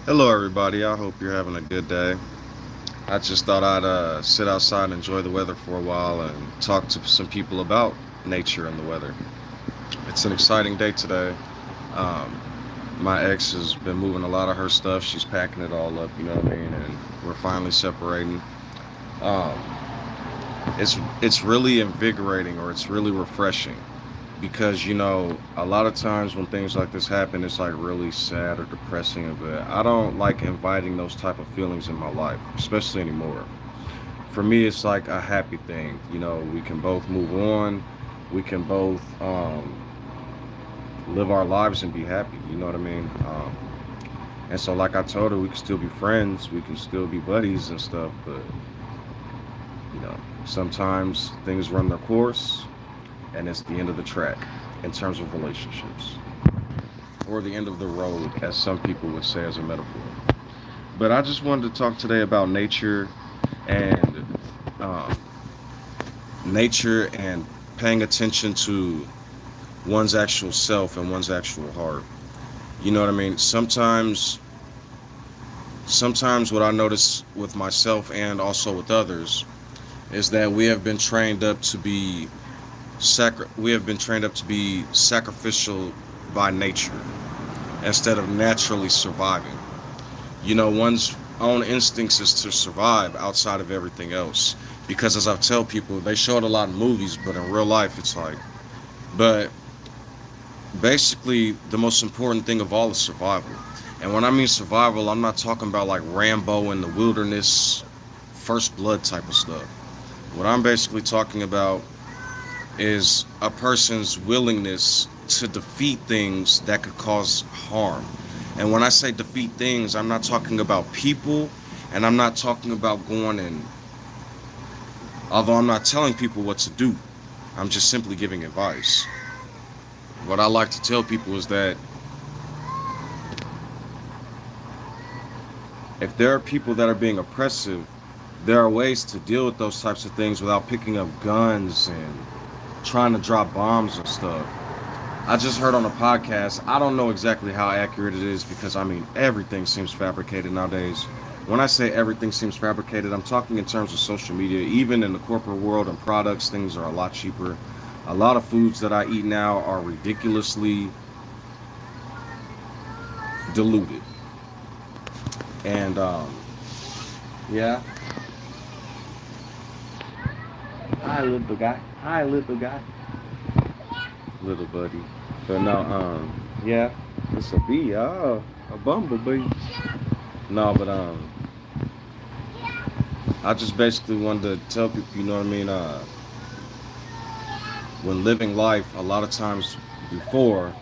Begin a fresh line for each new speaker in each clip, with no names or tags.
Hello, everybody. I hope you're having a good day. I just thought I'd sit outside and enjoy the weather for a while and talk to some people about nature and the weather. It's an exciting day today. Um, my ex has been moving a lot of her stuff. She's packing it all up, you know what I mean? And we're finally separating. Um, it's really invigorating, or it's really refreshing, because a lot of times when things like this happen, it's like really sad or depressing. But I don't like inviting those type of feelings in my life, especially anymore. For me, it's like a happy thing. We can both move on. We can both live our lives and be happy. You know what I mean? And so, like I told her, we can still be friends. We can still be buddies and stuff. But sometimes things run their course, and it's the end of the track in terms of relationships, or the end of the road, as some people would say as a metaphor. But I just wanted to talk today about and um, nature and paying attention to one's actual self and one's actual heart. You know what I mean? Sometimes what I notice with myself and also with others is that we have been trained up to be sacrificial by nature instead of naturally surviving. One's own instincts is to survive outside of everything else. Because as I tell people, they show it a lot in movies, but in real life, it's like, but basically, the most important thing of all is survival. And when I mean survival, I'm not talking about like Rambo in the wilderness, first blood type of stuff. What I'm basically talking about is a person's willingness to defeat things that could cause harm. And when I say defeat things, I'm not talking about people, and I'm not talking about although I'm not telling people what to do, I'm just simply giving advice. What I like to tell people is that if there are people that are being oppressive, there are ways to deal with those types of things without picking up guns and trying to drop bombs and stuff. I just heard on a podcast, I don't know exactly how accurate it is, because I mean, everything seems fabricated nowadays. When I say everything seems fabricated, I'm talking in terms of social media. Even in the corporate world and products, things are a lot cheaper. A lot of foods that I eat now are ridiculously diluted. And yeah. Hi, little guy. Hi, little guy. Little buddy. But no, yeah, it's a bee. Oh, a bumblebee. No, but I just basically wanted to tell people, you know what I mean. When living life, a lot of times before,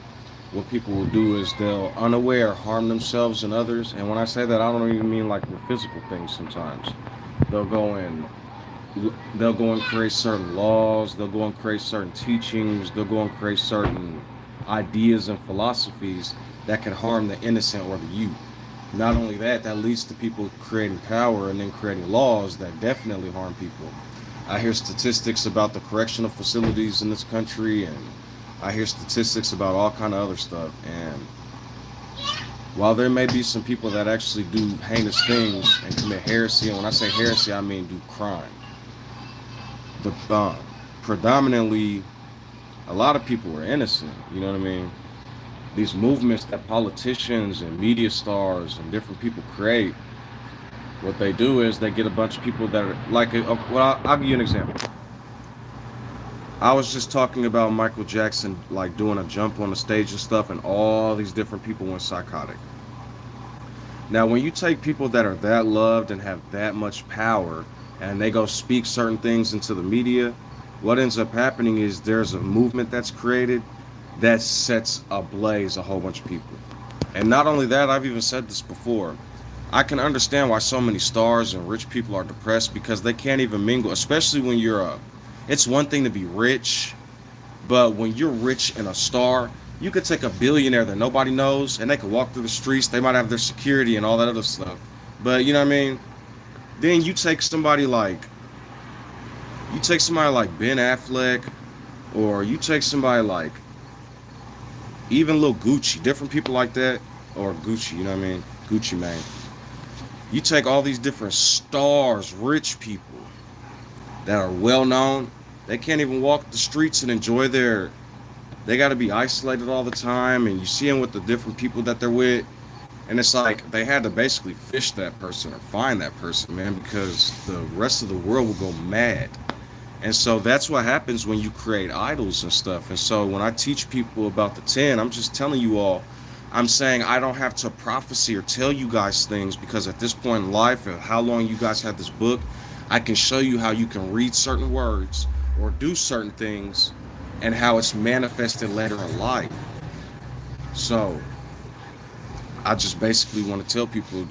what people will do is they'll unaware harm themselves and others. And when I say that, I don't even mean like with physical things. Sometimes they'll go and they'll go and create certain laws. They'll go and create certain teachings. They'll go and create certain ideas and philosophies that can harm the innocent or the youth. Not only that, that leads to people creating power and then creating laws that definitely harm people. I hear statistics about the correctional facilities in this country, and I hear statistics about all kind of other stuff. And while there may be some people that actually do heinous things and commit heresy, and when I say heresy, I mean do crime. The predominantly, a lot of people are innocent. You know what I mean? These movements that politicians and media stars and different people create, what they do is they get a bunch of people that are like, well, I'll give you an example. I was just talking about Michael Jackson, like doing a jump on the stage and stuff, and all these different people went psychotic. Now, when you take people that are that loved and have that much power, and they go speak certain things into the media, what ends up happening is there's a movement that's created that sets ablaze a whole bunch of people. And not only that, I've even said this before. I can understand why so many stars and rich people are depressed, because they can't even mingle, especially when you're a. It's one thing to be rich, but when you're rich and a star, you could take a billionaire that nobody knows, and they could walk through the streets. They might have their security and all that other stuff, but you know what I mean. Then you take somebody like Ben Affleck, or you take somebody like even Lil Gucci, different people like that, or Gucci, you know what I mean. Gucci Mane. You take all these different stars, rich people that are well known, they can't even walk the streets and enjoy their. They got to be isolated all the time, and you see them with the different people that they're with, and it's like they had to basically fish that person or find that person, man, because the rest of the world will go mad. And so that's what happens when you create idols and stuff. And so when I teach people about the 10, I'm just telling you all, I'm saying I don't have to prophecy or tell you guys things because at this point in life and how long you guys have this book, I can show you how you can read certain words or do certain things and how it's manifested later in life. So I just basically want to tell people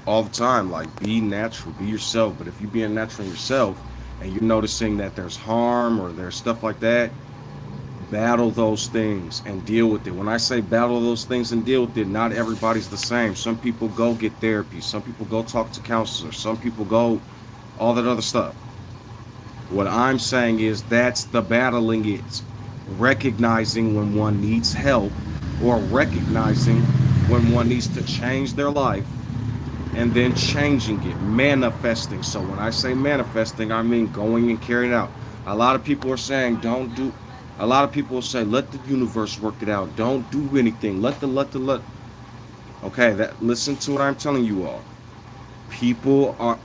all the time, like, be natural, be yourself. But if you're being natural in yourself and you're noticing that there's harm or there's stuff like that, battle those things and deal with it. When I say battle those things and deal with it, not everybody's the same. Some people go get therapy. Some people go talk to counselors. Some people go all that other stuff. What I'm saying is that's the battling it. Recognizing when one needs help or recognizing when one needs to change their life and then changing it, manifesting. So when I say manifesting, I mean going and carrying it out. A lot of people are saying don't do. A lot of people will say let the universe work it out. Don't do anything. Let. Okay, that listen to what I'm telling you all.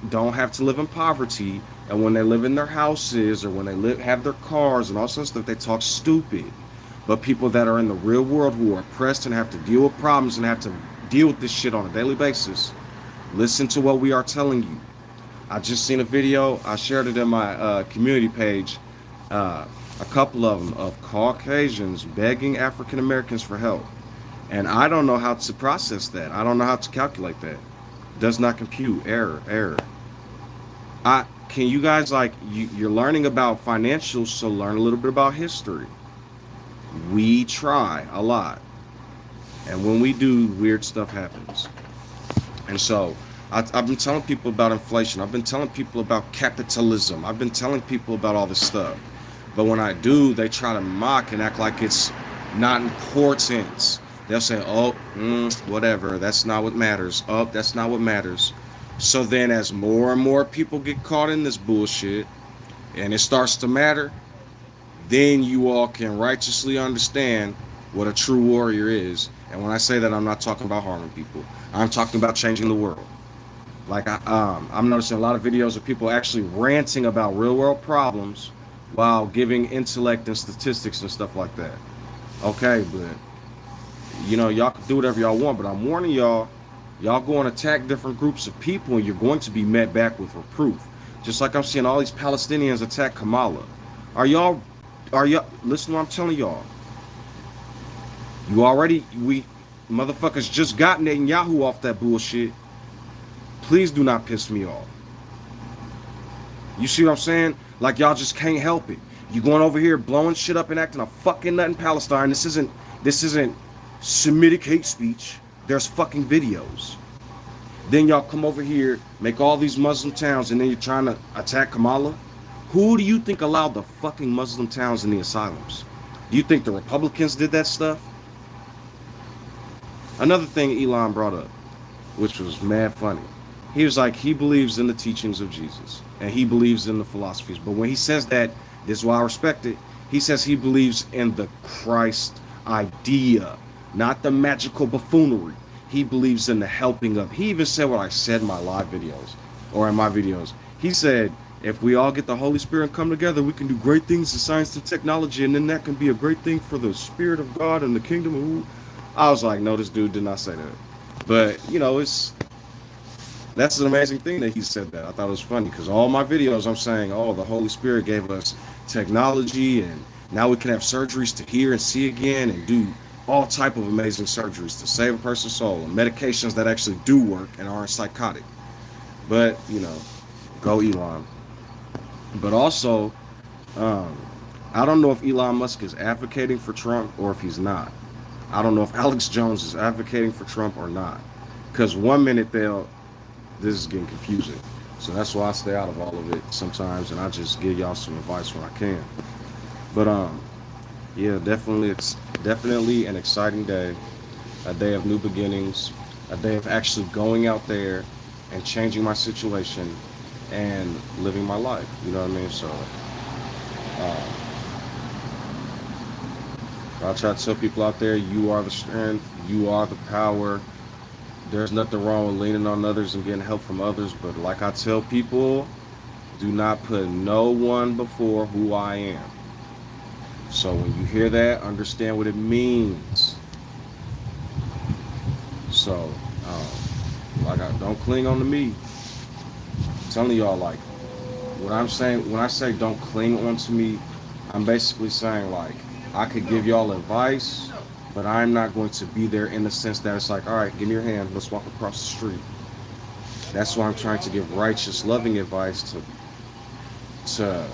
Don't have to live in poverty, and when they live in their houses or when they have their cars and all sorts of stuff, they talk stupid. But people that are in the real world who are oppressed and have to deal with problems and have to deal with this shit on a daily basis, listen to what we are telling you. I just seen a video. I shared it in my community page. A couple of them of Caucasians begging African Americans for help, and I don't know how to process that. I don't know how to calculate that. Does not compute. Error. I can you guys like you're learning about financials, so learn a little bit about history. We try a lot, and when we do, weird stuff happens. And so I've been telling people about inflation. I've been telling people about capitalism. I've been telling people about all this stuff. But when I do, they try to mock and act like it's not important. They'll say, oh, whatever, that's not what matters. Oh, that's not what matters. So then as more and more people get caught in this bullshit and it starts to matter, then you all can righteously understand what a true warrior is. And when I say that, I'm not talking about harming people. I'm talking about changing the world. Like I'm noticing a lot of videos of people actually ranting about real world problems while giving intellect and statistics and stuff like that. Okay, but y'all can do whatever y'all want, but I'm warning y'all, y'all go and attack different groups of people and you're going to be met back with reproof. Just like I'm seeing all these Palestinians attack Kamala. Listen to what I'm telling y'all. We motherfuckers just got Netanyahu off that bullshit. Please do not piss me off. You see what I'm saying? Like y'all just can't help it. You going over here blowing shit up and acting a fucking nut in Palestine. This isn't Semitic hate speech. There's fucking videos. Then y'all come over here, make all these Muslim towns, and then you're trying to attack Kamala. Who do you think allowed the fucking Muslim towns in the asylums? Do you think the Republicans did that stuff? Another thing Elon brought up, which was mad funny. He was like, he believes in the teachings of Jesus and he believes in the philosophies. But when he says that, this is why I respect it. He says he believes in the Christ idea, not the magical buffoonery. He believes in the helping of. He even said what I said in my live videos or in my videos. He said, if we all get the Holy Spirit and come together, we can do great things in science and technology. And then that can be a great thing for the Spirit of God and the kingdom. I was like, no, this dude did not say that. But, that's an amazing thing that he said that. I thought it was funny because all my videos I'm saying, oh, the Holy Spirit gave us technology and now we can have surgeries to hear and see again and do all type of amazing surgeries to save a person's soul and medications that actually do work and aren't psychotic. But, go Elon. But also, I don't know if Elon Musk is advocating for Trump or if he's not. I don't know if Alex Jones is advocating for Trump or not. Because one minute this is getting confusing. So that's why I stay out of all of it sometimes and I just give y'all some advice when I can. But yeah, definitely it's definitely an exciting day. A day of new beginnings, a day of actually going out there and changing my situation and living my life. You know what I mean? So uh, I try to tell people out there, you are the strength, you are the power. There's nothing wrong with leaning on others and getting help from others, but like I tell people, do not put no one before who I am. So when you hear that, understand what it means. So, don't cling on to me. I'm telling y'all, like, what I'm saying, when I say don't cling on to me, I'm basically saying, like, I could give y'all advice, but I'm not going to be there in the sense that it's like, all right, give me your hand, let's walk across the street. That's why I'm trying to give righteous, loving advice to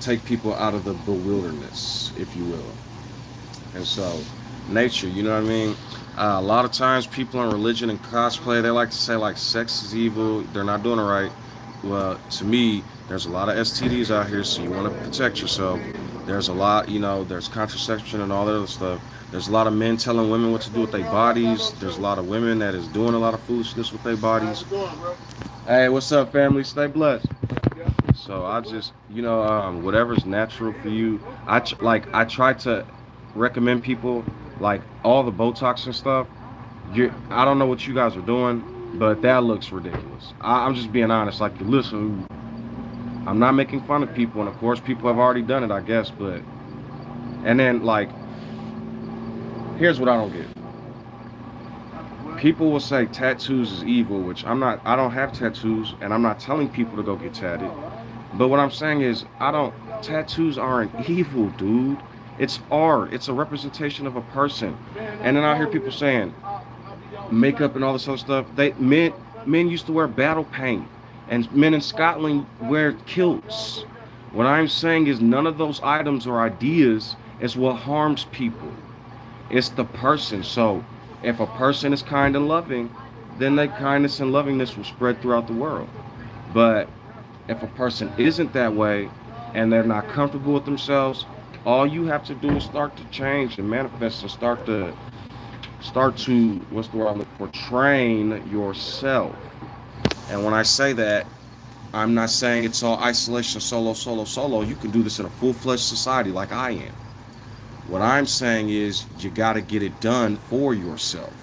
take people out of the bewilderness, if you will. And so, nature, you know what I mean? A lot of times, people in religion and cosplay, they like to say like sex is evil. They're not doing it right. Well, to me, there's a lot of STDs out here, so you want to protect yourself. There's a lot, there's contraception and all that other stuff. There's a lot of men telling women what to do with their bodies. There's a lot of women that is doing a lot of foolishness with their bodies. Hey, what's up, family? Stay blessed. So I just, whatever's natural for you. I try to recommend people like all the Botox and stuff. I don't know what you guys are doing, but that looks ridiculous. I'm just being honest. Like, listen, I'm not making fun of people, and of course, people have already done it, I guess. But and then like, here's what I don't get. People will say tattoos is evil, which I'm not. I don't have tattoos, and I'm not telling people to go get tatted. But what I'm saying is, I don't. Tattoos aren't evil, dude. It's art. It's a representation of a person. And then I hear people saying makeup and all this other stuff. Men used to wear battle paint, and men in Scotland wear kilts. What I'm saying is, none of those items or ideas is what harms people. It's the person. So if a person is kind and loving, then their kindness and lovingness will spread throughout the world. But if a person isn't that way and they're not comfortable with themselves, all you have to do is start to change and manifest and start to what's the word I'm looking for? Train yourself. And when I say that, I'm not saying it's all isolation, solo, solo, solo. You can do this in a full-fledged society like I am. What I'm saying is you got to get it done for yourself.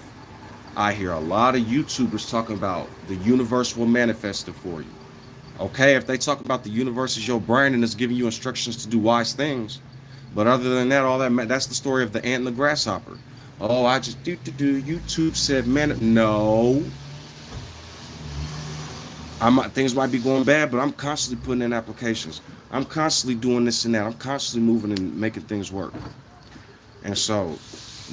I hear a lot of YouTubers talking about the universe will manifest it for you. Okay, if they talk about the universe is your brain and it's giving you instructions to do wise things, but other than that, that's the story of the ant and the grasshopper. Oh, I just do. YouTube said, man, no. Things might be going bad, but I'm constantly putting in applications. I'm constantly doing this and that. I'm constantly moving and making things work. And so,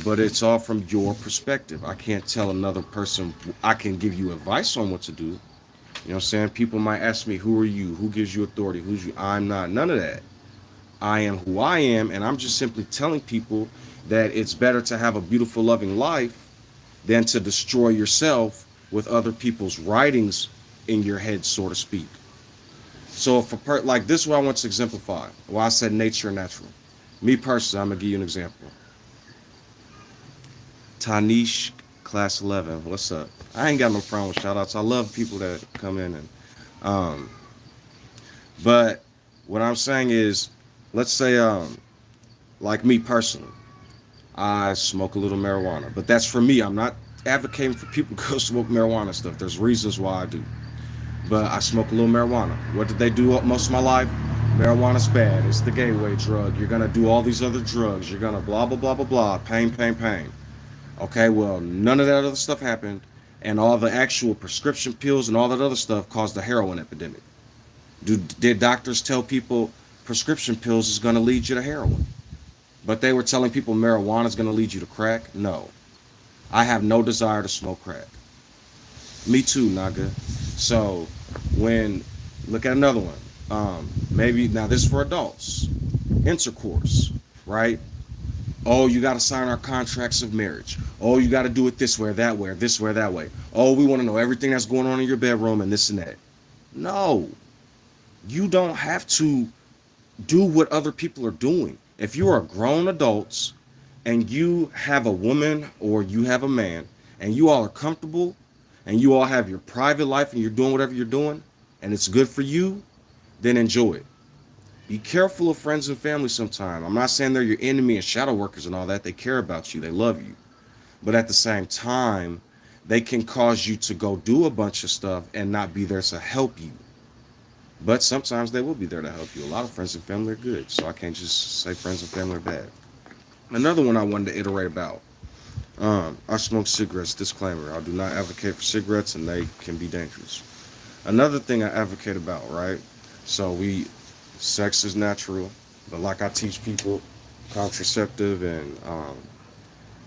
but it's all from your perspective. I can't tell another person. I can give you advice on what to do. You know what I'm saying? People might ask me, who are you? Who gives you authority? Who's you? I'm not none of that. I am who I am, and I'm just simply telling people that it's better to have a beautiful, loving life than to destroy yourself with other people's writings in your head, so to speak. So if like this is what I want to exemplify. Why I said nature and natural. Me personally, I'm gonna give you an example. Tanish, class 11. What's up? I ain't got no problem with shout outs. I love people that come in and um but what I'm saying is, let's say like me personally, I smoke a little marijuana, but that's for me. I'm not advocating for people to go smoke marijuana stuff. There's reasons why I do, but I smoke a little marijuana. What did they do most of my life? Marijuana's bad. It's the gateway drug. You're gonna do all these other drugs. You're gonna blah blah blah blah blah. Pain, pain, pain. Okay, well, none of that other stuff happened, and all the actual prescription pills and all that other stuff caused the heroin epidemic. Did doctors tell people prescription pills is going to lead you to heroin? But they were telling people marijuana is going to lead you to crack? No. I have no desire to smoke crack. Me too, Naga. So, look at another one. Maybe, now this is for adults. Intercourse, right? Oh, you got to sign our contracts of marriage. Oh, you got to do it this way, that way, this way, that way. Oh, we want to know everything that's going on in your bedroom and this and that. No. You don't have to do what other people are doing. If you are grown adults and you have a woman or you have a man and you all are comfortable and you all have your private life and you're doing whatever you're doing and it's good for you, then enjoy it. Be careful of friends and family sometimes. I'm not saying they're your enemy and shadow workers and all that. They care about you, they love you. But at the same time, they can cause you to go do a bunch of stuff and not be there to help you. But sometimes they will be there to help you. A lot of friends and family are good, so I can't just say friends and family are bad. Another one I wanted to iterate about. I smoke cigarettes. Disclaimer: I do not advocate for cigarettes, and they can be dangerous. Another thing I advocate about, right? So sex is natural, but like I teach people, contraceptive and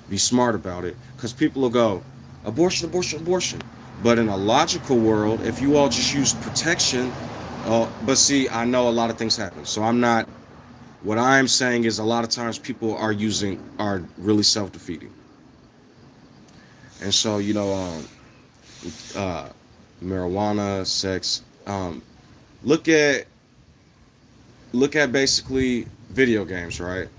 be smart about it, because people will go, abortion, abortion, abortion. But in a logical world, if you all just use protection, but see, I know a lot of things happen. So I'm not. What I'm saying is, a lot of times people are really self-defeating, and so uh, marijuana, sex. Look at basically video games, right?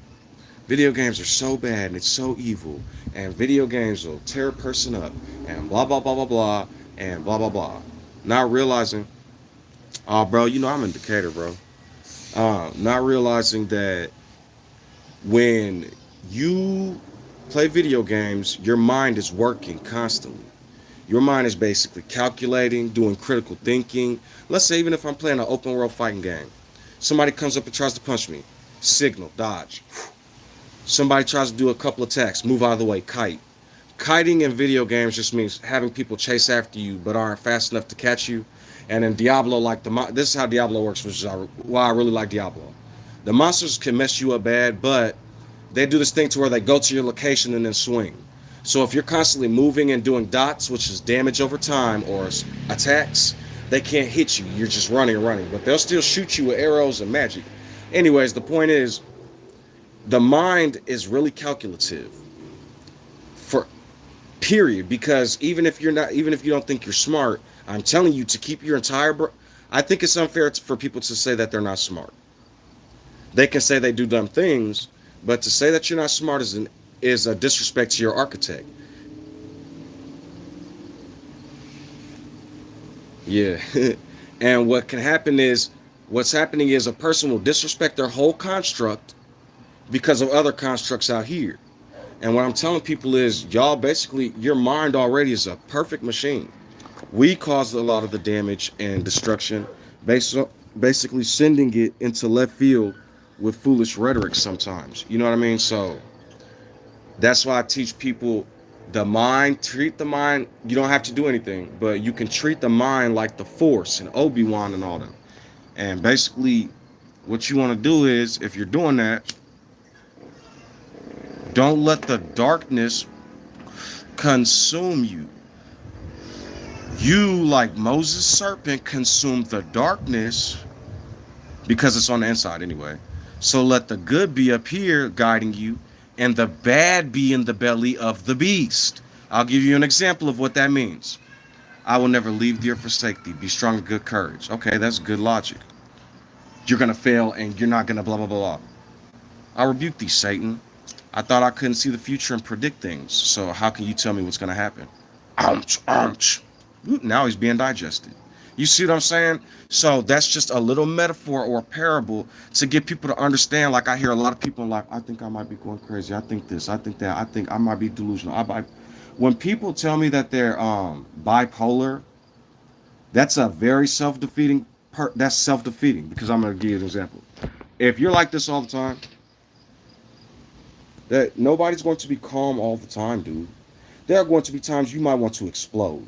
Video games are so bad and it's so evil, and video games will tear a person up, and blah blah blah blah blah, and blah blah blah. Not realizing, oh, bro, I'm in Decatur, bro. Not realizing that when you play video games, your mind is working constantly. Your mind is basically calculating, doing critical thinking. Let's say even if I'm playing an open world fighting game, somebody comes up and tries to punch me, signal, dodge. Somebody tries to do a couple attacks, move out of the way, kite. Kiting in video games just means having people chase after you but aren't fast enough to catch you. And in Diablo, this is how Diablo works, which is why I really like Diablo. The monsters can mess you up bad, but they do this thing to where they go to your location and then swing. So if you're constantly moving and doing dots, which is damage over time, or attacks, they can't hit you. You're just running and running, but they'll still shoot you with arrows and magic. Anyways, the point is, the mind is really calculative for period, because even if you don't think you're smart, I'm telling you to keep your I think it's unfair for people to say that they're not smart. They can say they do dumb things, but to say that you're not smart is a disrespect to your architect. Yeah. And what's happening is a person will disrespect their whole construct because of other constructs out here. And what I'm telling people is, y'all, basically, your mind already is a perfect machine. We caused a lot of the damage and destruction, basically sending it into left field with foolish rhetoric sometimes. You know what I mean? So that's why I teach people treat the mind. You don't have to do anything, but you can treat the mind like the Force and Obi-Wan and all them. And basically, what you want to do is, if you're doing that, don't let the darkness consume you. You, like Moses' serpent, consume the darkness because it's on the inside anyway. So let the good be up here guiding you, and the bad be in the belly of the beast. I'll give you an example of what that means. I will never leave thee or forsake thee. Be strong and good courage. Okay, that's good logic. You're going to fail and you're not going to blah, blah, blah, blah. I rebuke thee, Satan. I thought I couldn't see the future and predict things. So how can you tell me what's going to happen? Ouch, ouch. Now he's being digested. You see what I'm saying? So that's just a little metaphor or a parable to get people to understand. Like, I hear a lot of people like, I think I might be going crazy. I think this, I think that, I think I might be delusional. When people tell me that they're bipolar, that's a very self-defeating. That's self-defeating, because I'm going to give you an example. If you're like this all the time, that nobody's going to be calm all the time, dude. There are going to be times you might want to explode,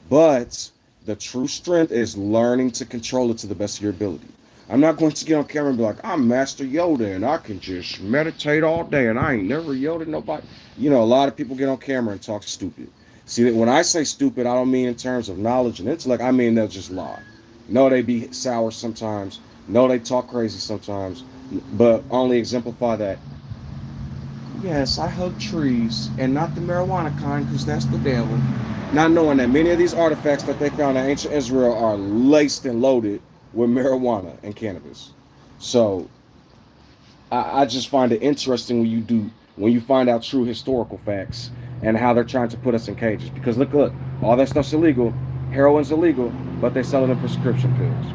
but the true strength is learning to control it to the best of your ability. I'm not going to get on camera and be like, I'm Master Yoda and I can just meditate all day and I ain't never yelled at nobody. A lot of people get on camera and talk stupid. See, when I say stupid, I don't mean in terms of knowledge and intellect. I mean they'll just lie. No, they be sour sometimes. No, they talk crazy sometimes, but only exemplify that. Yes, I hug trees, and not the marijuana kind, because that's the devil. Not knowing that many of these artifacts that they found in ancient Israel are laced and loaded with marijuana and cannabis. So I just find it interesting when you find out true historical facts and how they're trying to put us in cages. Because look, all that stuff's illegal. Heroin's illegal, but they sell it in prescription pills.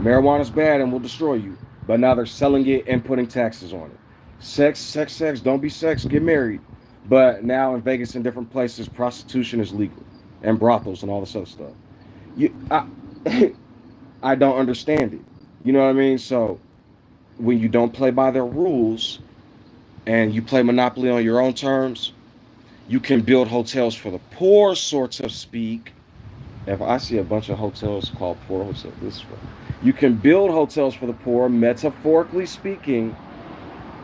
Marijuana's bad and will destroy you, but now they're selling it and putting taxes on it. Sex. Don't be sex. Get married. But now in Vegas and different places, prostitution is legal, and brothels and all this other stuff. I don't understand it. You know what I mean? So when you don't play by their rules and you play Monopoly on your own terms, you can build hotels for the poor, sort of speak. If I see a bunch of hotels called poor hotels, this way, you can build hotels for the poor, metaphorically speaking.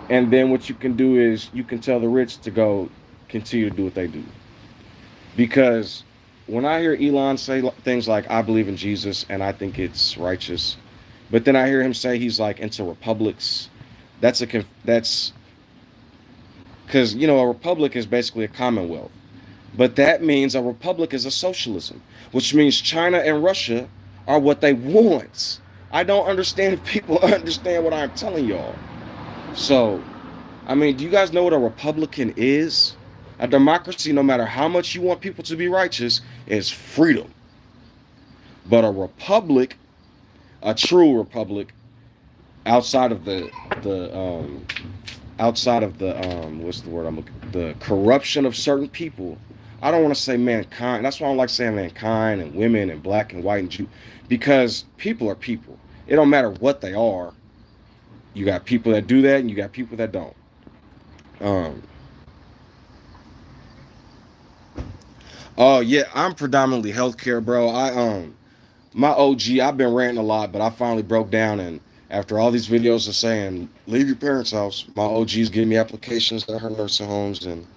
And then what you can do is you can tell the rich to go continue to do what they do. Because when I hear Elon say things like, I believe in Jesus and I think it's righteous, but then I hear him say he's like into republics, that's because, a republic is basically a commonwealth. But that means a republic is a socialism, which means China and Russia are what they want. I don't understand if people understand what I'm telling y'all. So, I mean, do you guys know what a republican is? A democracy, no matter how much you want people to be righteous, is freedom. But a republic, a true republic, outside of the what's the word I'm looking, the corruption of certain people. I don't want to say mankind. That's why I don't like saying mankind and women and black and white and Jew, because people are people. It don't matter what they are. You got people that do that, and you got people that don't. Um, oh yeah, I'm predominantly healthcare, bro. My OG, I've been ranting a lot, but I finally broke down, and after all these videos are saying leave your parents' house, my OG's giving me applications at her nursing homes, and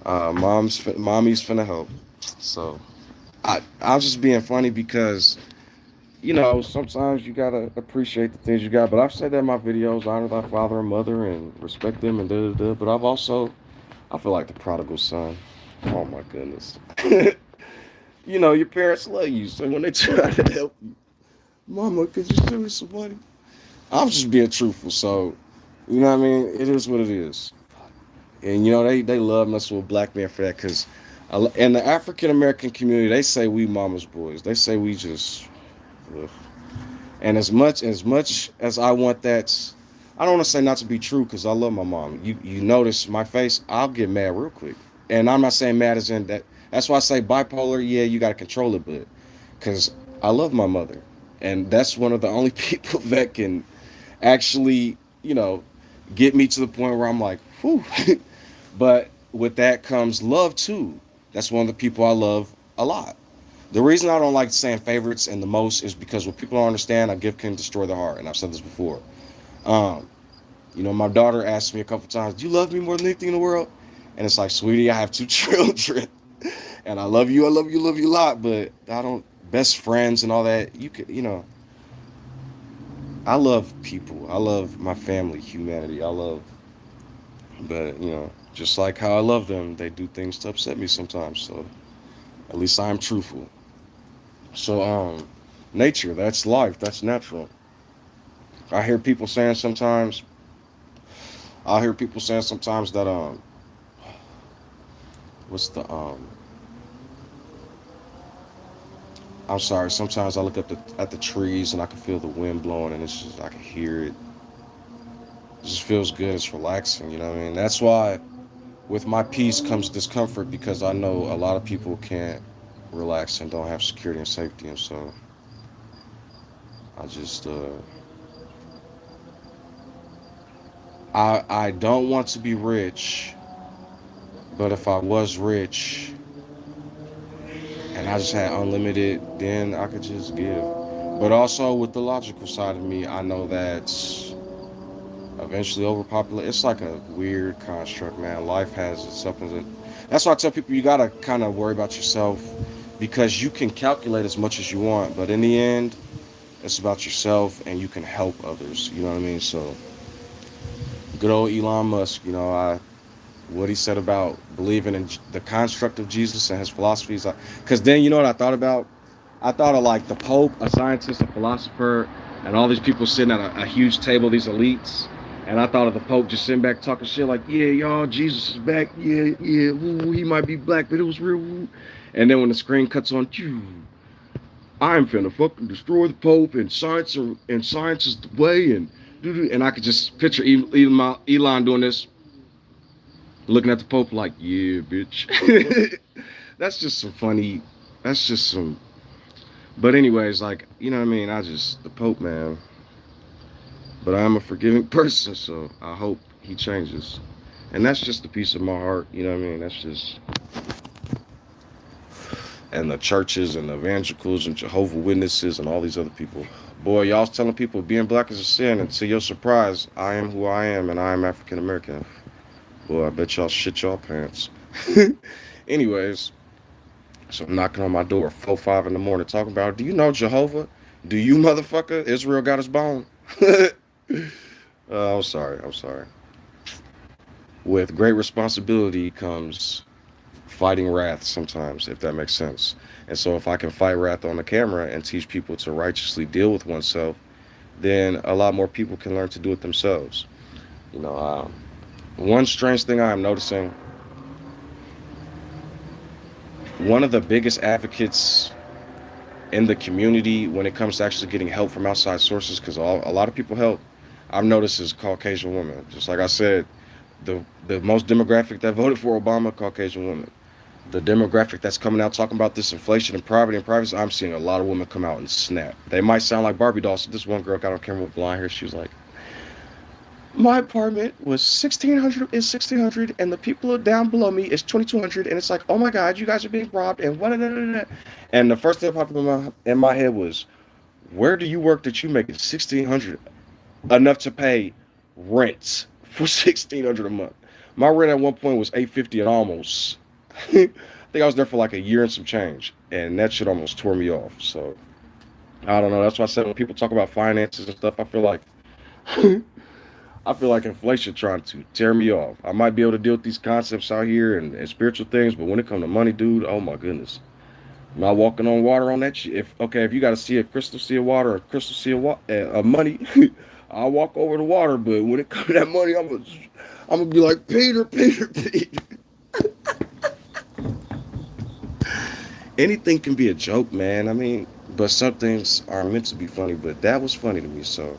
mommy's finna help. So I'm just being funny because sometimes you gotta appreciate the things you got. But I've said that in my videos: honor thy father and mother, and respect them, and da da da. But I feel like the prodigal son. Oh my goodness. Your parents love you, so when they try to help you, mama, could you send me some money? I'm just being truthful, so you know what I mean. It is what it is, and they love messing with black men for that because, in the African American community, they say we mama's boys. They say we just. Ugh. And as much as I want that, I don't want to say not to be true because I love my mom. You notice my face, I'll get mad real quick, and I'm not saying mad as in that. That's why I say bipolar. Yeah, you got to control it, but because I love my mother, and that's one of the only people that can actually, get me to the point where I'm like, whew. But with that comes love too. That's one of the people I love a lot. The reason I don't like saying favorites and the most is because what people don't understand, a gift can destroy the heart, and I've said this before. Um, my daughter asked me a couple times, "Do you love me more than anything in the world?" And it's like, sweetie, I have two children, and I love you a lot, but I don't. Best friends and all that. You could, I love people. I love my family, humanity. But just like how I love them, they do things to upset me sometimes. So at least I'm truthful. So nature, that's life, that's natural. I hear people saying sometimes. I hear people saying sometimes that what's the I'm sorry. Sometimes I look at the trees and I can feel the wind blowing, and it's just I can hear it. It just feels good. It's relaxing. You know what I mean? That's why with my peace comes discomfort because I know a lot of people can't relax and don't have security and safety, and so I just I don't want to be rich, but if I was rich and I just had unlimited, then I could just give. But also with the logical side of me, I know that eventually overpopulate. It's like a weird construct, man. Life has its up and downs. That's why I tell people you gotta kind of worry about yourself because you can calculate as much as you want, but in the end, it's about yourself and you can help others. You know what I mean? So, good old Elon Musk. What he said about believing in the construct of Jesus and his philosophies. Because then you know what I thought about? I thought of like the Pope, a scientist, a philosopher, and all these people sitting at a huge table, these elites. And I thought of the Pope just sitting back talking shit like, yeah, y'all, Jesus is back. Yeah, yeah, ooh, he might be black, but it was real. Ooh. And then when the screen cuts on, I'm finna fucking destroy the Pope and science is the way and I could just picture Elon doing this, looking at the Pope like, yeah, bitch. That's just some funny. That's just some. But anyways, like you know what I mean. I just the Pope, man. But I'm a forgiving person, so I hope he changes. And that's just a piece of my heart. You know what I mean? That's just and the churches and the evangelicals and Jehovah Witnesses and all these other people. Boy, y'all's telling people being black is a sin, and to your surprise, I am who I am, and I am African American. Boy, I bet y'all shit y'all pants. Anyways, so I'm knocking on my door 4, 5 in the morning, talking about, do you know Jehovah? Do you motherfucker? Israel got his bone. I'm sorry. I'm sorry. With great responsibility comes fighting wrath sometimes, if that makes sense. And so if I can fight wrath on the camera and teach people to righteously deal with oneself, then a lot more people can learn to do it themselves. You know, one strange thing I am noticing, one of the biggest advocates in the community when it comes to actually getting help from outside sources, because a lot of people help, I've noticed is Caucasian women. Just like I said, the most demographic that voted for Obama, Caucasian women. The demographic that's coming out talking about this inflation and poverty and privacy, I'm seeing a lot of women come out and snap. They might sound like Barbie dolls. So this one girl got on camera with blonde hair. She was like, "My apartment was 1,600, and the people down below me is 2,200, and it's like, oh my God, you guys are being robbed and what?" And the first thing that popped in my head was, where do you work that you making 1,600 enough to pay rent for 1,600 a month? My rent at one point was 850 and almost. I think I was there for like a year and some change, and that shit almost tore me off. So I don't know. That's why I said when people talk about finances and stuff, I feel like I feel like inflation trying to tear me off. I might be able to deal with these concepts out here and spiritual things, but when it comes to money, dude, oh my goodness. Am I walking on water on that shit? If you got to see a crystal sea of water, a crystal sea of money, I'll walk over the water. But when it comes to that money, I'm gonna be like Peter, Peter, Peter. Anything can be a joke, man. I mean, but some things are meant to be funny. But that was funny to me. So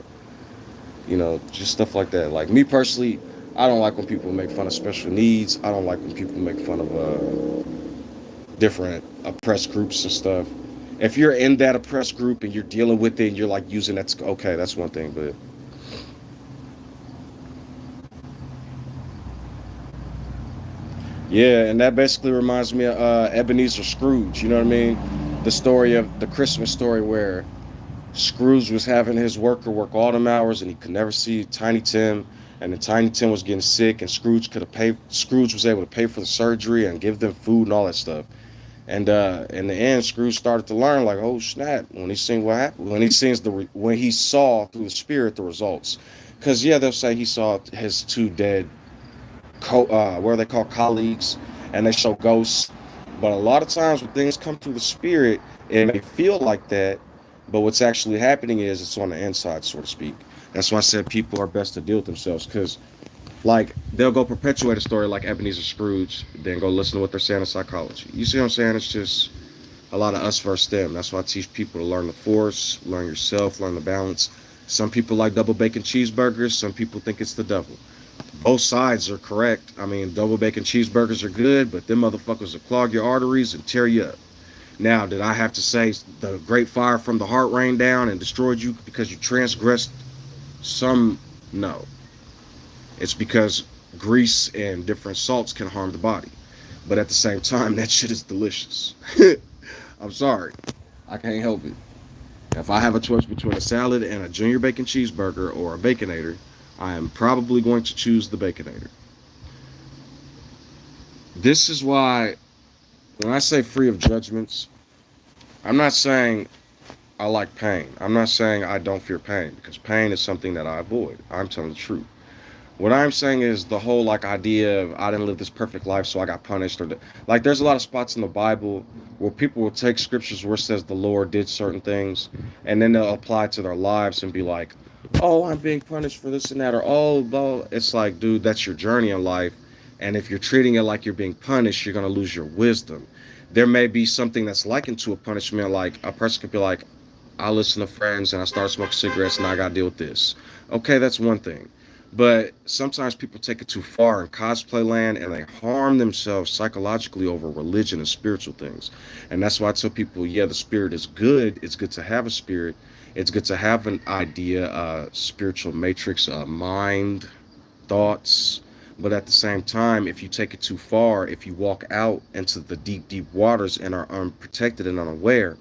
just stuff like that. Like me personally, I don't like when people make fun of special needs. I don't like when people make fun of different oppressed groups and stuff. If you're in that oppressed group and you're dealing with it and you're like using that, okay, that's one thing. But yeah, and that basically reminds me of Ebenezer Scrooge. You know what I mean? The story of the Christmas story where Scrooge was having his worker work all them hours and he could never see Tiny Tim, and then Tiny Tim was getting sick, and Scrooge was able to pay for the surgery and give them food and all that stuff. And in the end, Scrooge started to learn, like, oh snap, when he seen what happened, when he saw through the spirit the results. Because yeah, they'll say he saw his two dead what are they called, colleagues, and they show ghosts. But a lot of times when things come through the spirit, it may feel like that, but what's actually happening is it's on the inside, so to speak. That's why I said people are best to deal with themselves, because like they'll go perpetuate a story like Ebenezer Scrooge, then go listen to what they're saying in psychology. You see what I'm saying? It's just a lot of us versus them. That's why I teach people to learn the force, learn yourself, learn the balance. Some people like double bacon cheeseburgers. Some people think it's the devil. Both sides are correct. I mean, double bacon cheeseburgers are good, but them motherfuckers will clog your arteries and tear you up. Now, did I have to say the great fire from the heart rained down and destroyed you because you transgressed some? No. It's because grease and different salts can harm the body. But at the same time, that shit is delicious. I'm sorry. I can't help it. If I have a choice between a salad and a junior bacon cheeseburger or a baconator, I am probably going to choose the baconator. This is why when I say free of judgments, I'm not saying I like pain. I'm not saying I don't fear pain, because pain is something that I avoid. I'm telling the truth. What I'm saying is the whole like idea of I didn't live this perfect life, so I got punished, like there's a lot of spots in the Bible where people will take scriptures where it says the Lord did certain things, and then they'll apply it to their lives and be like, Oh, I'm being punished for this and that, or oh, blah. It's like, dude, that's your journey in life. And if you're treating it like you're being punished, you're going to lose your wisdom. There may be something that's likened to a punishment, like a person could be like, I listen to friends and I start smoking cigarettes and I got to deal with this. Okay, that's one thing. But sometimes people take it too far in cosplay land and they harm themselves psychologically over religion and spiritual things. And that's why I tell people, yeah, the spirit is good. It's good to have a spirit. It's good to have an idea, spiritual matrix, mind, thoughts. But at the same time, if you take it too far, if you walk out into the deep, deep waters and are unprotected and unaware,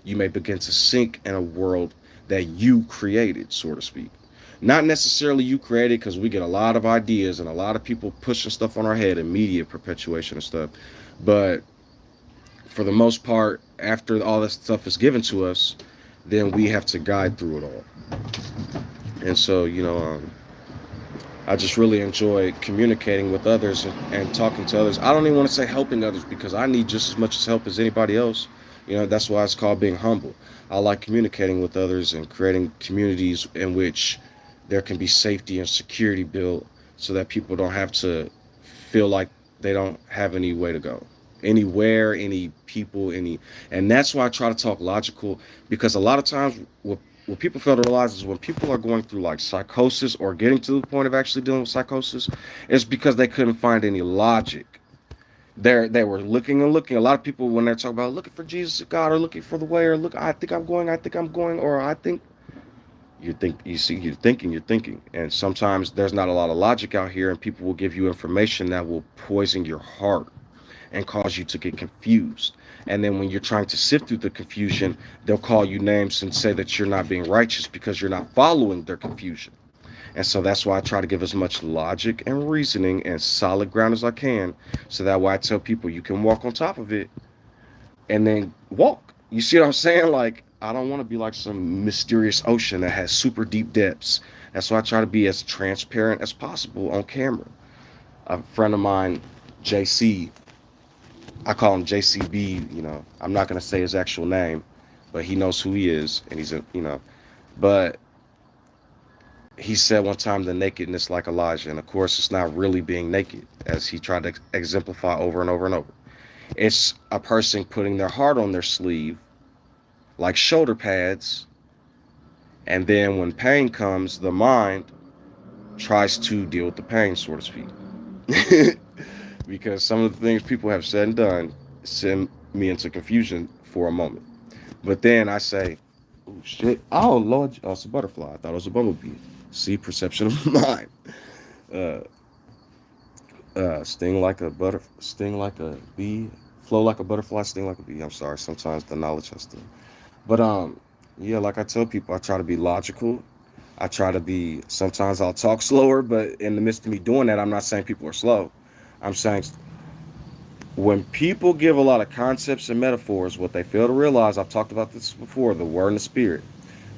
you may begin to sink in a world that you created, so to speak. Not necessarily you created, because we get a lot of ideas and a lot of people pushing stuff on our head and media perpetuation and stuff. But for the most part, after all this stuff is given to us, then we have to guide through it all. And so, I just really enjoy communicating with others and talking to others. I don't even want to say helping others because I need just as much help as anybody else. That's why it's called being humble. I like communicating with others and creating communities in which there can be safety and security built so that people don't have to feel like they don't have any way to go. Anywhere, any people, and that's why I try to talk logical because a lot of times what people fail to realize is when people are going through like psychosis or getting to the point of actually dealing with psychosis, it's because they couldn't find any logic. They were looking and looking. A lot of people when they're talking about looking for Jesus or God or looking for the way or look, I think I'm going, or I think you're thinking, and sometimes there's not a lot of logic out here, and people will give you information that will poison your heart and cause you to get confused. And then when you're trying to sift through the confusion, they'll call you names and say that you're not being righteous because you're not following their confusion. And so that's why I try to give as much logic and reasoning and solid ground as I can. So that way I tell people you can walk on top of it and then walk. You see what I'm saying? Like, I don't want to be like some mysterious ocean that has super deep depths. That's why I try to be as transparent as possible on camera. A friend of mine, JC, I call him JCB. I'm not gonna say his actual name, but he knows who he is, and But he said one time the nakedness like Elijah, and of course it's not really being naked, as he tried to exemplify over and over and over. It's a person putting their heart on their sleeve, like shoulder pads, and then when pain comes, the mind tries to deal with the pain, so to speak. Because some of the things people have said and done send me into confusion for a moment. But then I say, oh shit, oh Lord, oh, it's a butterfly. I thought it was a bumblebee. See, perception of mind. Uh, sting like a bee, flow like a butterfly, sting like a bee. I'm sorry, sometimes the knowledge has to. But yeah, like I tell people, I try to be logical. I try to be. Sometimes I'll talk slower, but in the midst of me doing that, I'm not saying people are slow. I'm saying when people give a lot of concepts and metaphors, what they fail to realize, I've talked about this before, the word and the spirit.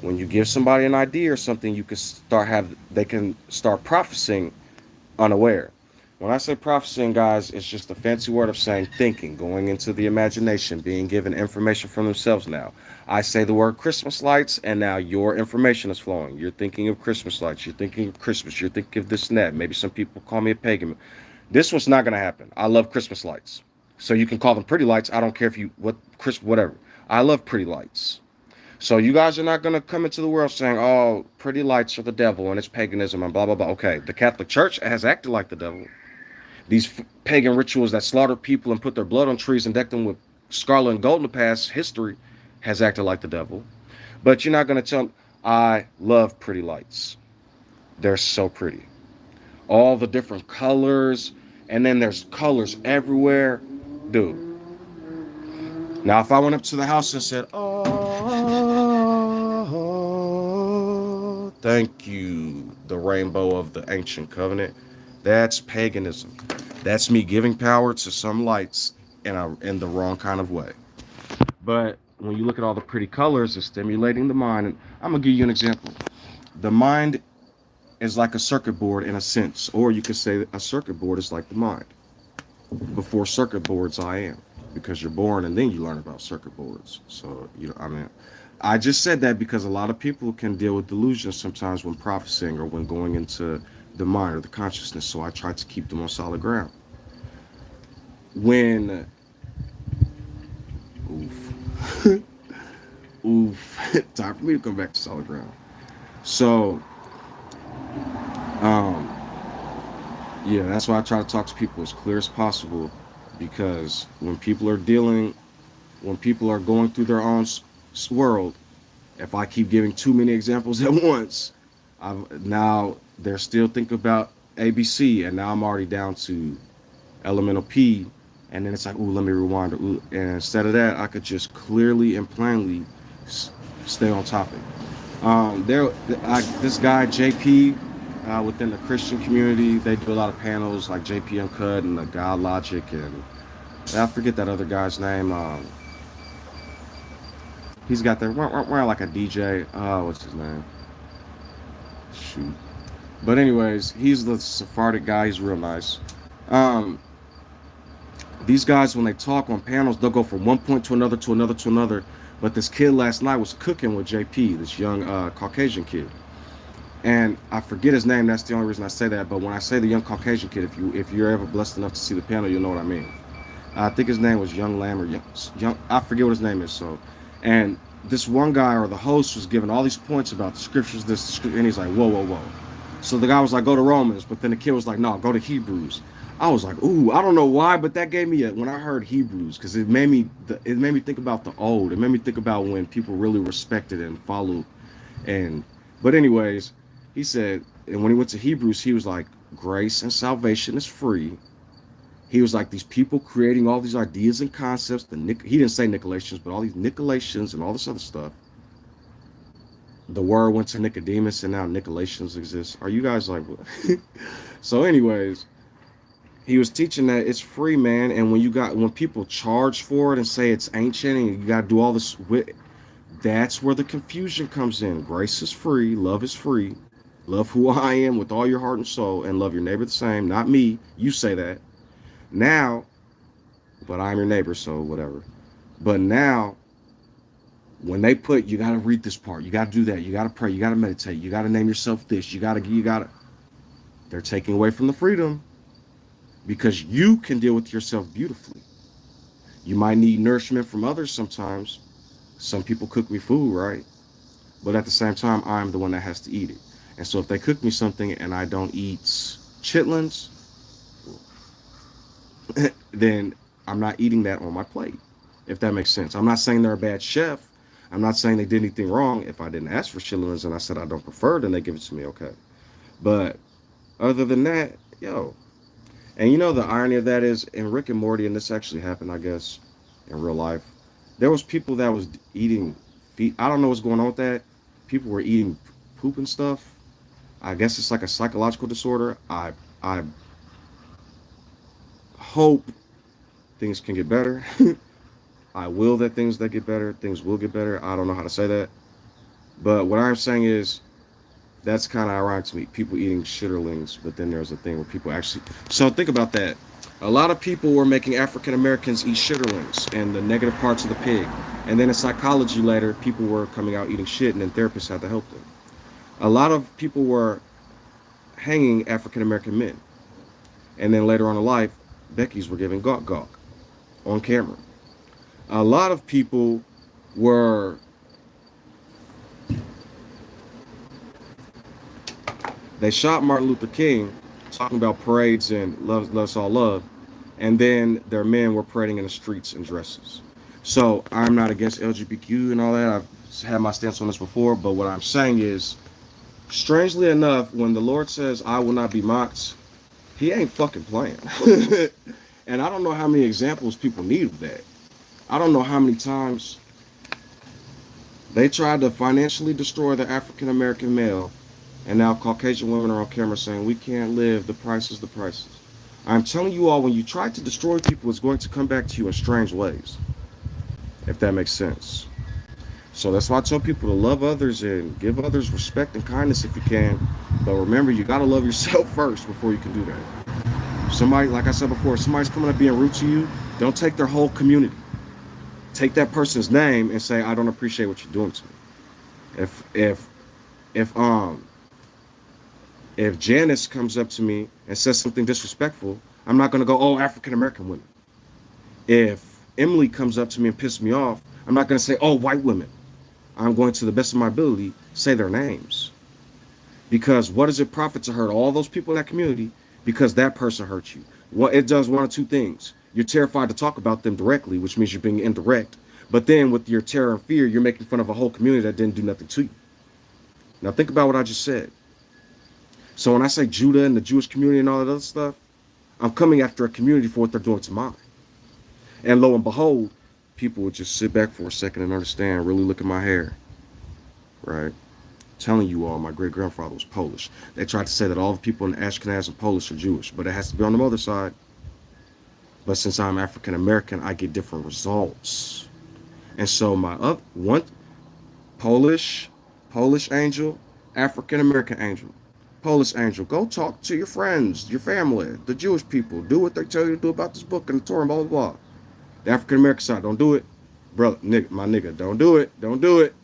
When you give somebody an idea or something, they can start prophesying unaware. When I say prophesying, guys, it's just a fancy word of saying thinking, going into the imagination, being given information from themselves now. I say the word Christmas lights, and now your information is flowing. You're thinking of Christmas lights. You're thinking of Christmas. You're thinking of this and that. Maybe some people call me a pagan. This one's not going to happen. I love Christmas lights. So you can call them pretty lights. I don't care if you, whatever. I love pretty lights. So you guys are not going to come into the world saying, oh, pretty lights are the devil and it's paganism and blah, blah, blah. Okay, the Catholic Church has acted like the devil. These pagan rituals that slaughter people and put their blood on trees and deck them with scarlet and gold in the past history has acted like the devil. But you're not going to tell them, I love pretty lights. They're so pretty. All the different colors, and then there's colors everywhere. Dude. Now, if I went up to the house and said, oh, thank you, the rainbow of the ancient covenant, that's paganism. That's me giving power to some lights in the wrong kind of way. But when you look at all the pretty colors, it's stimulating the mind. And I'm going to give you an example. The mind is like a circuit board in a sense, or you could say a circuit board is like the mind. Before circuit boards, I am, because you're born and then you learn about circuit boards. So I just said that because a lot of people can deal with delusions sometimes when prophesying or when going into the mind or the consciousness. So I try to keep them on solid ground. When, oof, oof, time for me to come back to solid ground. So, um, yeah, that's why I try to talk to people as clear as possible, because when people are going through their own world, if I keep giving too many examples at once, now they're still thinking about ABC, and now I'm already down to elemental P, and then it's like, ooh, let me rewind. Ooh. And instead of that, I could just clearly and plainly stay on topic. This guy JP, within the Christian community, they do a lot of panels like JP Uncut and the God Logic, and I forget that other guy's name. He's got there wearing like a DJ. Oh, what's his name? Shoot. But anyways, he's the Sephardic guy. He's real nice. Um, these guys, when they talk on panels, they'll go from one point to another to another to another. But this kid last night was cooking with JP, this young Caucasian kid, and I forget his name. That's the only reason I say that. But when I say the young Caucasian kid, if you're ever blessed enough to see the panel, you'll know what I mean. I think his name was Young Lamb or young I forget what his name is. So, and this one guy or the host was giving all these points about the scriptures, and he's like, whoa, whoa, whoa. So the guy was like, go to Romans, but then the kid was like, no, go to Hebrews. I was like, ooh, I don't know why, but that gave me when I heard Hebrews, because it made me think about the old. It made me think about when people really respected and followed. And but anyways, he said, and when he went to Hebrews, he was like, grace and salvation is free. He was like, these people creating all these ideas and concepts. He didn't say Nicolaitans, but all these Nicolaitans and all this other stuff. The word went to Nicodemus, and now Nicolaitans exist. Are you guys like? So, anyways, he was teaching that it's free, man. And when people charge for it and say it's ancient and you got to do all this that's where the confusion comes in. Grace is free, love is free. Love who I am with all your heart and soul, and love your neighbor the same. Not me. You say that. Now, but I'm your neighbor, so whatever. But now, when they put, you got to read this part, you got to do that, you got to pray, you got to meditate, you got to name yourself this, you got to, they're taking away from the freedom, because you can deal with yourself beautifully. You might need nourishment from others sometimes. Some people cook me food, right? But at the same time, I'm the one that has to eat it. And so if they cook me something and I don't eat chitlins, then I'm not eating that on my plate, if that makes sense. I'm not saying they're a bad chef. I'm not saying they did anything wrong. If I didn't ask for chitlins and I said I don't prefer it, then they give it to me, okay. But other than that, and the irony of that is in Rick and Morty, and this actually happened, I guess, in real life, there was people that was eating feet. I don't know what's going on with that. People were eating poop and stuff. I guess it's like a psychological disorder. I hope things can get better. I will that things that get better. Things will get better. I don't know how to say that. But what I'm saying is, that's kind of ironic to me. People eating shitterlings, but then there's a thing where people actually... So think about that. A lot of people were making African Americans eat shitterlings and the negative parts of the pig. And then in psychology later, people were coming out eating shit, and then therapists had to help them. A lot of people were hanging African American men. And then later on in life, Becky's were giving gawk on camera. A lot of people were... They shot Martin Luther King, talking about parades and let's all love, and then their men were parading in the streets in dresses. So I'm not against LGBTQ and all that. I've had my stance on this before, but what I'm saying is, strangely enough, when the Lord says, I will not be mocked, he ain't fucking playing. And I don't know how many examples people need of that. I don't know how many times they tried to financially destroy the African American male, and now Caucasian women are on camera saying, we can't live, the price is the prices. I'm telling you all, when you try to destroy people, it's going to come back to you in strange ways, if that makes sense. So that's why I tell people to love others and give others respect and kindness if you can. But remember, you got to love yourself first before you can do that. Somebody, like I said before, if somebody's coming up being rude to you, don't take their whole community. take that person's name and say, I don't appreciate what you're doing to me. If if Janice comes up to me and says something disrespectful, I'm not gonna go, oh, African American women. If Emily comes up to me and pisses me off, I'm not gonna say, oh, white women. I'm going to the best of my ability say their names. Because what does it profit to hurt all those people in that community because that person hurt you? Well, it does one of two things. You're terrified to talk about them directly, which means you're being indirect. But then with your terror and fear, you're making fun of a whole community that didn't do nothing to you. Now think about what I just said. So when I say Judah and the Jewish community and all that other stuff, I'm coming after a community for what they're doing to mine. And lo and behold, people would just sit back for a second and understand, really look at my hair, right? Telling you all, my great grandfather was Polish. They tried to say that all the people in Ashkenaz and Polish are Jewish, but it has to be on the mother's side. But since I'm African American, I get different results. And so my one Polish, Polish angel, African American angel. Polish angel, go talk to your friends, your family, the Jewish people. Do what they tell you to do about this book and the Torah, blah, blah, blah. The African American side, don't do it. Brother, nigga, my nigga, don't do it. Don't do it.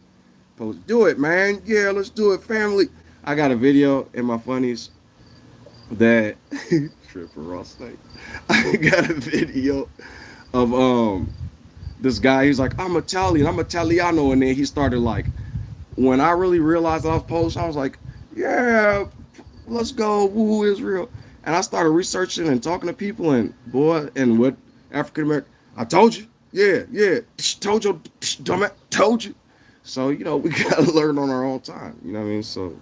Polish, do it, man. Yeah, let's do it, family. I got a video in my funnies that trip for raw steak. I got a video of this guy. He's like, I'm Italian, I'm Italiano, and then he started like, when I really realized that I was Polish, I was like, yeah, let's go, woo Israel. And I started researching and talking to people, and boy, and what African American, I told you, yeah, told you, dumbass, told you. So we gotta learn on our own time. You know what I mean? So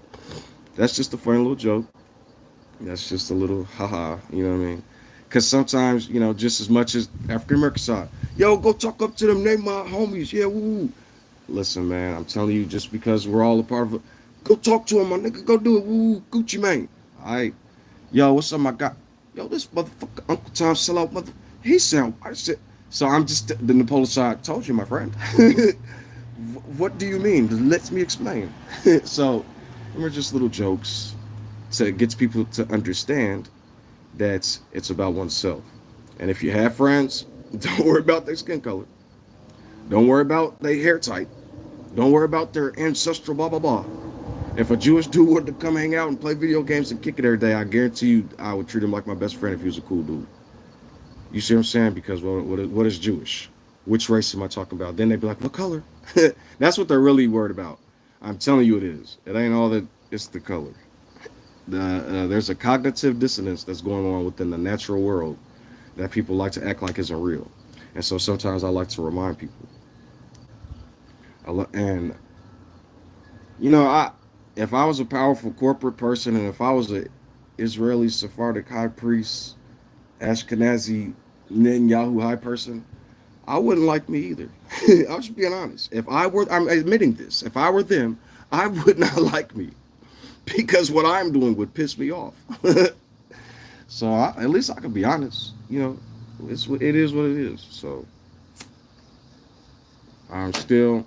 that's just a funny little joke. That's just a little haha. You know what I mean? Because sometimes just as much as African American side, yo, go talk up to them, name my homies, yeah, woo. Listen, man, I'm telling you, just because we're all a part of it, go talk to him, my nigga. Go do it. Woo, Gucci Mane. All right. Yo, what's up, my guy? Yo, this motherfucker, Uncle Tom sellout mother. He sound. I said. So I'm just the Polish side. Told you, my friend. What do you mean? Let me explain. So, we're just little jokes to get people to understand that it's about oneself. And if you have friends, don't worry about their skin color. Don't worry about their hair type. Don't worry about their ancestral blah blah blah. If a Jewish dude wanted to come hang out and play video games and kick it every day, I guarantee you I would treat him like my best friend if he was a cool dude. You see what I'm saying? Because what is Jewish? Which race am I talking about? Then they'd be like, what color? That's what they're really worried about. I'm telling you it is. It ain't all that, it's the color. There's a cognitive dissonance that's going on within the natural world that people like to act like isn't real. And so sometimes I like to remind people. And if I was a powerful corporate person and if I was a Israeli Sephardic high priest, Ashkenazi Netanyahu high person, I wouldn't like me either. I'm just being honest. I'm admitting this. If I were them, I would not like me because what I'm doing would piss me off. So at least I can be honest. It is what it is. So I'm still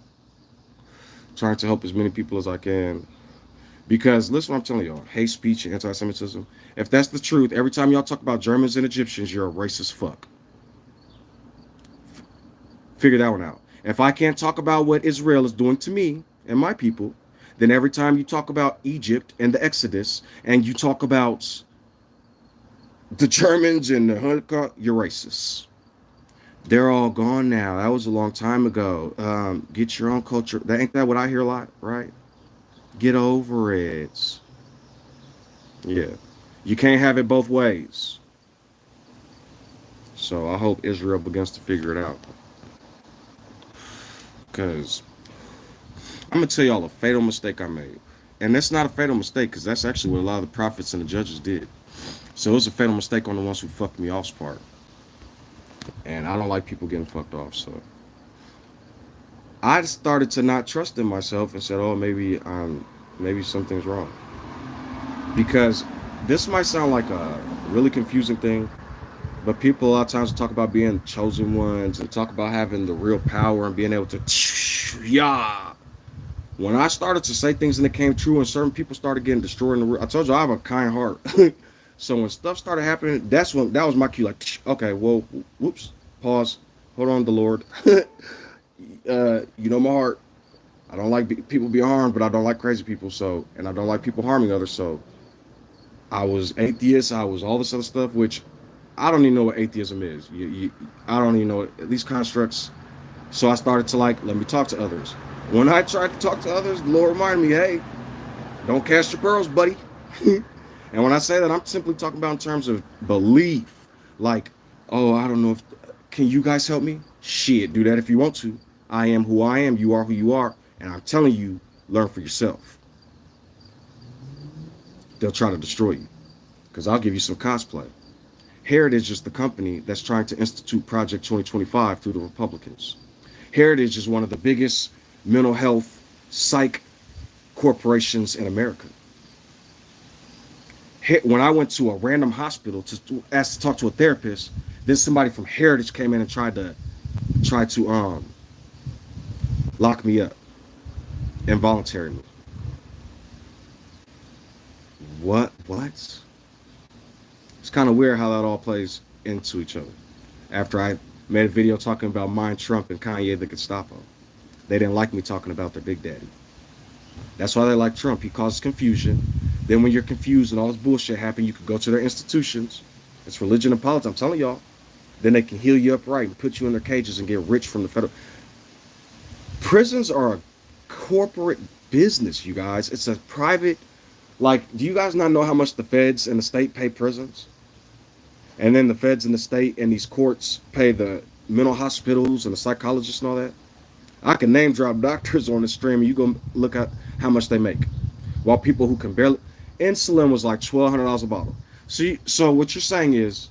trying to help as many people as I can. Because listen what I'm telling y'all, hate speech and anti-Semitism. If that's the truth, every time y'all talk about Germans and Egyptians, you're a racist fuck. Figure that one out. If I can't talk about what Israel is doing to me and my people, then every time you talk about Egypt and the Exodus and you talk about the Germans and the Holocaust, you're racist. They're all gone now. That was a long time ago. Get your own culture. Ain't that what I hear a lot, right? Get over it. Yeah. You can't have it both ways. So I hope Israel begins to figure it out. Because I'm going to tell y'all a fatal mistake I made. And that's not a fatal mistake because that's actually what a lot of the prophets and the judges did. So it was a fatal mistake on the ones who fucked me off's part. And I don't like people getting fucked off. So I started to not trust in myself and said, oh, maybe something's wrong. Because this might sound like a really confusing thing, but people a lot of times talk about being chosen ones and talk about having the real power and being able to, yeah. When I started to say things and it came true and certain people started getting destroyed in the I told you I have a kind heart. So when stuff started happening, that was my cue. Like, okay, well, whoops, pause, hold on, the Lord. You know my heart. I don't like people being harmed, but I don't like crazy people. So, and I don't like people harming others. So, I was atheist. I was all this other stuff, which I don't even know what atheism is. I don't even know these constructs. So I started to like, let me talk to others. When I tried to talk to others, the Lord reminded me, hey, don't cast your pearls, buddy. And when I say that, I'm simply talking about in terms of belief. Like, oh, I don't know if, can you guys help me? Shit, do that if you want to. I am who I am. You are who you are. And I'm telling you, learn for yourself. They'll try to destroy you. Because I'll give you some cosplay. Heritage is the company that's trying to institute Project 2025 through the Republicans. Heritage is one of the biggest mental health psych corporations in America. When I went to a random hospital to ask to talk to a therapist, then somebody from Heritage came in and tried to lock me up involuntarily. What? It's kind of weird how that all plays into each other. After I made a video talking about Mind Trump and Kanye the Gestapo, they didn't like me talking about their big daddy. That's why they like Trump. He causes confusion. Then when you're confused and all this bullshit happens, you can go to their institutions. It's religion and politics. I'm telling y'all. Then they can heal you up right and put you in their cages and get rich from the federal. Prisons are a corporate business, you guys. It's a private, like, do you guys not know how much the feds and the state pay prisons? And then the feds and the state and these courts pay the mental hospitals and the psychologists and all that? I can name drop doctors on the stream and you go look at how much they make. While people who can barely, insulin was like $1,200 a bottle. See, so what you're saying is,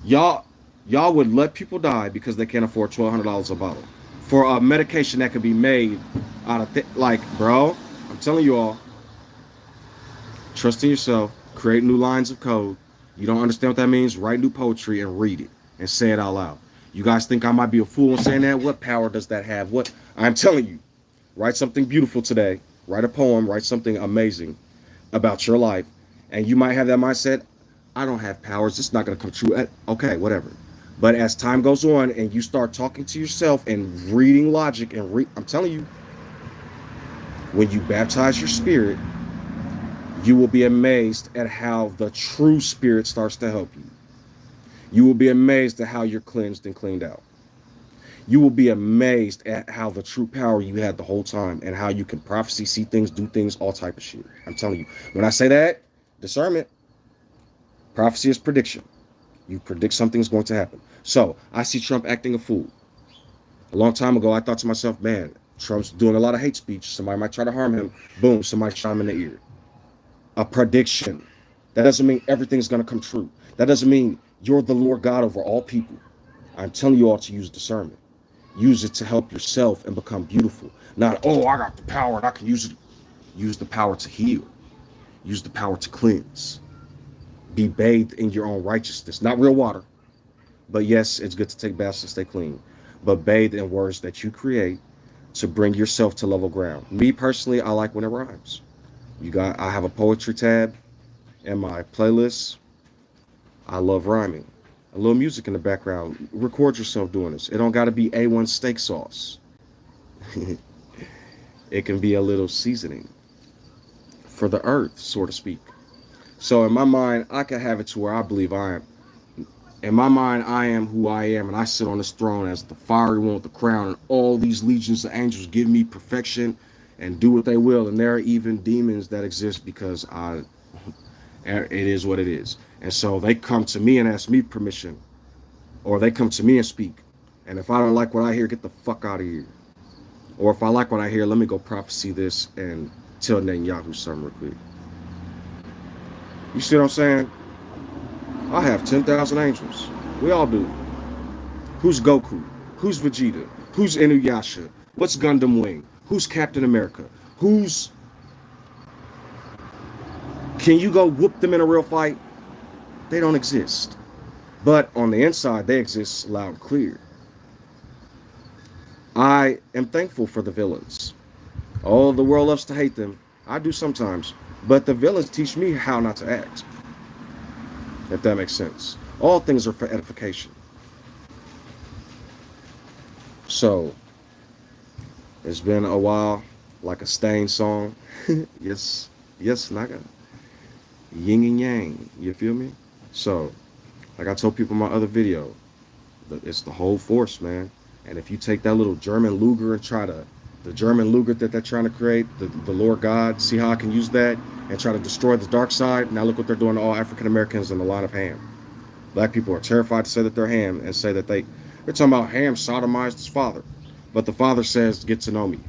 y'all would let people die because they can't afford $1,200 a bottle for a medication that could be made out of like, bro, I'm telling you all, trust in yourself, create new lines of code. You don't understand what that means? Write new poetry and read it and say it out loud. You guys think I might be a fool in saying that? What power does that have? What? I'm telling you, write something beautiful today. Write a poem. Write something amazing about your life. And you might have that mindset, I don't have powers. It's not going to come true. Okay, whatever. But as time goes on and you start talking to yourself and reading logic and I'm telling you, when you baptize your spirit, you will be amazed at how the true spirit starts to help you. You will be amazed at how you're cleansed and cleaned out. You will be amazed at how the true power you had the whole time and how you can prophecy, see things, do things, all type of shit. I'm telling you. When I say that, discernment, prophecy is prediction. You predict something's going to happen. So I see Trump acting a fool. A long time ago, I thought to myself, man, Trump's doing a lot of hate speech. Somebody might try to harm him. Boom, somebody shot him in the ear. A prediction. That doesn't mean everything's going to come true. That doesn't mean you're the Lord God over all people. I'm telling you all to use discernment. Use it to help yourself and become beautiful. Not, oh, I got the power and I can use it. Use the power to heal. Use the power to cleanse. Be bathed in your own righteousness. Not real water. But yes, it's good to take baths to stay clean. But bathe in words that you create to bring yourself to level ground. Me personally, I like when it rhymes. I have a poetry tab in my playlist. I love rhyming. A little music in the background. Record yourself doing this. It don't got to be A1 steak sauce. It can be a little seasoning for the earth, so to speak. So in my mind, I can have it to where I believe I am. In my mind, I am who I am, and I sit on this throne as the fiery one with the crown, and all these legions of angels give me perfection and do what they will. And there are even demons that exist because it is what it is. And so they come to me and ask me permission, or they come to me and speak. And if I don't like what I hear, get the fuck out of here. Or if I like what I hear, let me go prophecy this and tell Netanyahu something real quick. You see what I'm saying? I have 10,000 angels. We all do. Who's Goku? Who's Vegeta? Who's Inuyasha? What's Gundam Wing? Who's Captain America? Can you go whoop them in a real fight? They don't exist. But on the inside, they exist loud and clear. I am thankful for the villains. Oh, the world loves to hate them. I do sometimes. But the villains teach me how not to act. If that makes sense. All things are for edification. So, It's been a while, like a Stain song. Yes, yes, Naga. Yin and yang. You feel me? So, like I told people in my other video, it's the whole force, man. And if you take that little German Luger and try to, the German Luger that they're trying to create, the Lord God, see how I can use that and try to destroy the dark side. Now look what they're doing to all African Americans in the line of Ham. Black people are terrified to say that they're Ham and say that they're talking about Ham sodomized his father. But the father says, get to know me.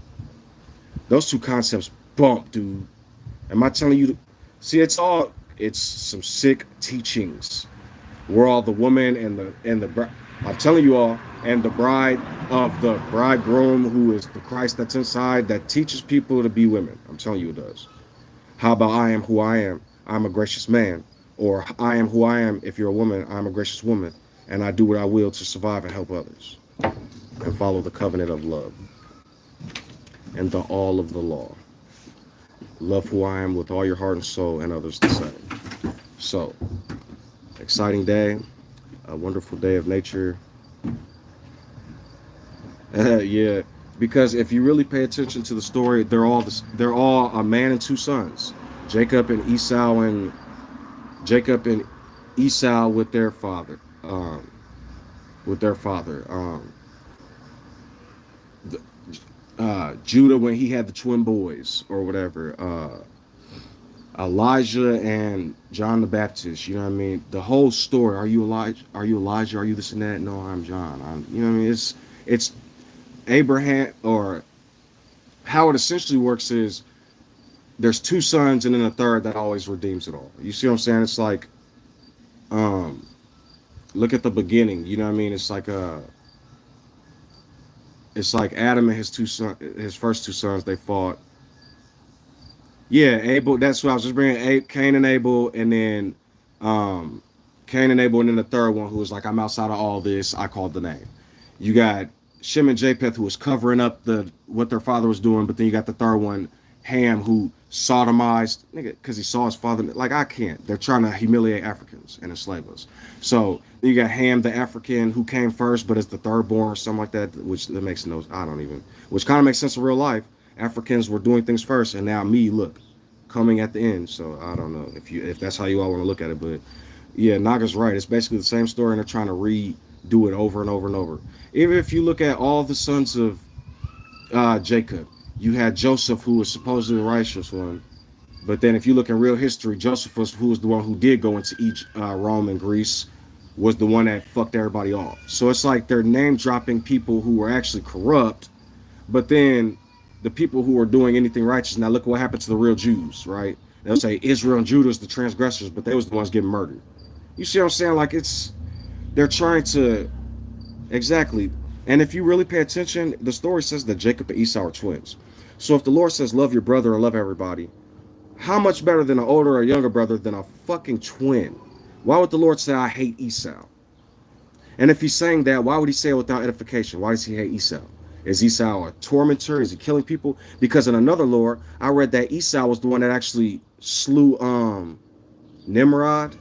Those two concepts bump, dude. Am I telling you? See, it's some sick teachings. We're all the woman and the I'm telling you all, and the bride of the bridegroom who is the Christ that's inside that teaches people to be women. I'm telling you it does. How about I am who I am? I'm a gracious man. Or I am who I am. If you're a woman, I'm a gracious woman. And I do what I will to survive and help others. And follow the covenant of love. And the all of the law. Love who I am with all your heart and soul and others the same. So, exciting day. A wonderful day of nature. Yeah, because if you really pay attention to the story, they're all a man and two sons, Jacob and Esau, and Jacob and Esau with their father, with their father, the, Judah when he had the twin boys or whatever, Elijah and John the Baptist. You know what I mean? The whole story. Are you Elijah? Are you Elijah? Are you this and that? No, I'm John. You know what I mean? It's Abraham, or how it essentially works is there's two sons and then a third that always redeems it all. You see what I'm saying? It's like, um, look at the beginning. You know what I mean? It's like Adam and his first two sons. They fought. Yeah, Abel. That's what I was just bringing. Cain and Abel, and then um, Cain and Abel, and then the third one who was like, I'm outside of all this. I called the name. You got Shem and Japheth who was covering up what their father was doing, but then you got the third one, Ham, who sodomized nigga because he saw his father. Like I can't. They're trying to humiliate Africans and enslave us. So you got Ham, the African, who came first, but is the third born or something like that, which that makes no. I don't even. Which kind of makes sense in real life. Africans were doing things first, and now me, look, coming at the end. So I don't know if that's how you all want to look at it, but yeah, Naga's right. It's basically the same story, and they're trying to redo it over and over and over. Even if you look at all the sons of Jacob, you had Joseph, who was supposedly the righteous one, but then if you look in real history, Joseph was who was the one who did go into Egypt, Rome, and Greece, was the one that fucked everybody off. So it's like they're name dropping people who were actually corrupt, but then the people who are doing anything righteous. Now look what happened to the real Jews, right? They'll say Israel and Judah is the transgressors, but they was the ones getting murdered. You see what I'm saying? Like they're trying to exactly. And if you really pay attention, the story says that Jacob and Esau are twins. So if the Lord says love your brother or love everybody, how much better than an older or younger brother than a fucking twin? Why would the Lord say I hate Esau? And if he's saying that, why would he say it without edification? Why does he hate Esau? Is Esau a tormentor? Is he killing people? Because in another lore, I read that Esau was the one that actually slew Nimrod.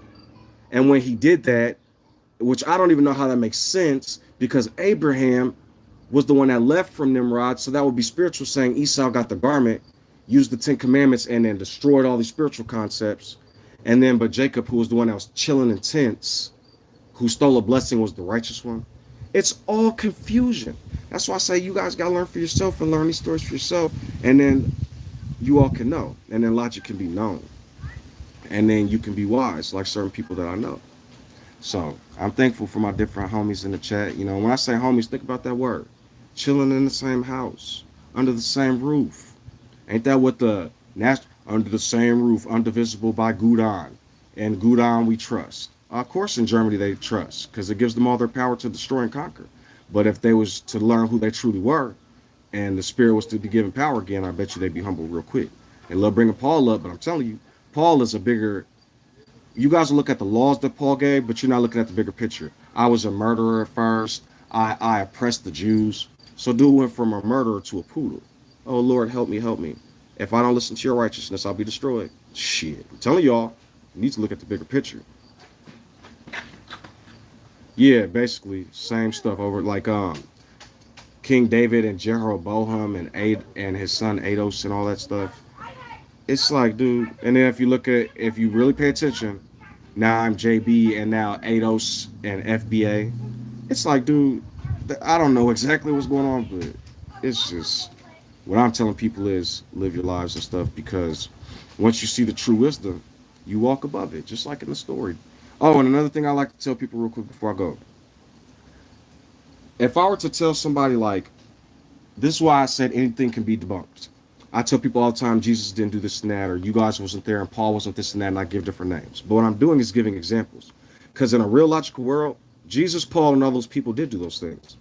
And when he did that, which I don't even know how that makes sense, because Abraham was the one that left from Nimrod, so that would be spiritual, saying Esau got the garment, used the Ten Commandments, and then destroyed all these spiritual concepts. And then, but Jacob, who was the one that was chilling in tents, who stole a blessing, was the righteous one. It's all confusion. That's why I say you guys gotta learn for yourself and learn these stories for yourself, and then you all can know, and then logic can be known, and then you can be wise, like certain people that I know. So I'm thankful for my different homies in the chat. You know, when I say homies, think about that word. Chilling in the same house, under the same roof. Ain't that what the under the same roof, undivisible by Gudon. And Gudon we trust. Of course in Germany they trust, because it gives them all their power to destroy and conquer. But if they was to learn who they truly were, and the spirit was to be given power again, I bet you they'd be humble real quick. And love bringing Paul up, but I'm telling you, Paul is a bigger. You guys will look at the laws that Paul gave, but you're not looking at the bigger picture. I was a murderer at first. I oppressed the Jews. So dude went from a murderer to a poodle. Oh Lord, help me, help me. If I don't listen to your righteousness, I'll be destroyed. Shit. I'm telling y'all, you need to look at the bigger picture. Yeah, basically, same stuff over like King David and Jeroboam and and his son Ados and all that stuff. It's like, dude. And then if you really pay attention, now I'm JB and now Ados and FBA. It's like, dude, I don't know exactly what's going on, but it's just what I'm telling people is live your lives and stuff because once you see the true wisdom, you walk above it, just like in the story. Oh, and another thing I like to tell people real quick before I go. If I were to tell somebody like, this is why I said anything can be debunked. I tell people all the time Jesus didn't do this and that, or you guys wasn't there and Paul wasn't this and that, and I give different names. But what I'm doing is giving examples. Because in a real logical world, Jesus, Paul, and all those people did do those things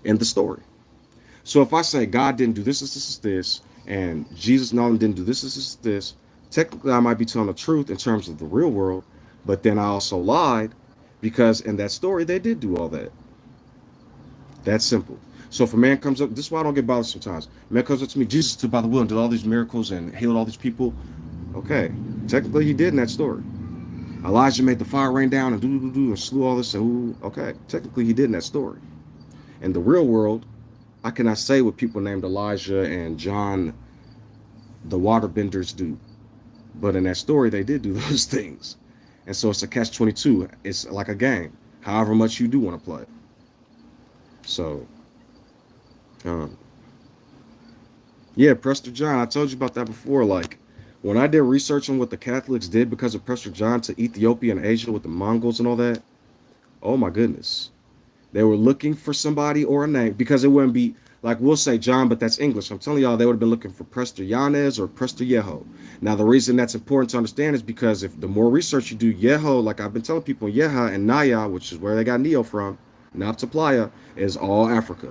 in the story. So if I say God didn't do this, and Jesus and all them didn't do this, technically I might be telling the truth in terms of the real world, but then I also lied because in that story they did do all that. That's simple. So if a man comes up, this is why I don't get bothered sometimes. A man comes up to me, Jesus stood by the well and did all these miracles and healed all these people. Okay, technically he did in that story. Elijah made the fire rain down and and slew all this. And okay, technically he did in that story. In the real world, I cannot say what people named Elijah and John the waterbenders do. But in that story, they did do those things. And so it's a catch-22. It's like a game, however much you do want to play. So, yeah, Prester John, I told you about that before. Like, when I did research on what the Catholics did because of Prester John to Ethiopia and Asia with the Mongols and all that, oh my goodness. They were looking for somebody or a name because it wouldn't be like we'll say John, but that's English. I'm telling y'all, they would have been looking for Prester Yanez or Prester Yeho. Now, the reason that's important to understand is because if the more research you do, Yeho, like I've been telling people, Yeha and Naya, which is where they got Neo from, Naphtaliya, is all Africa.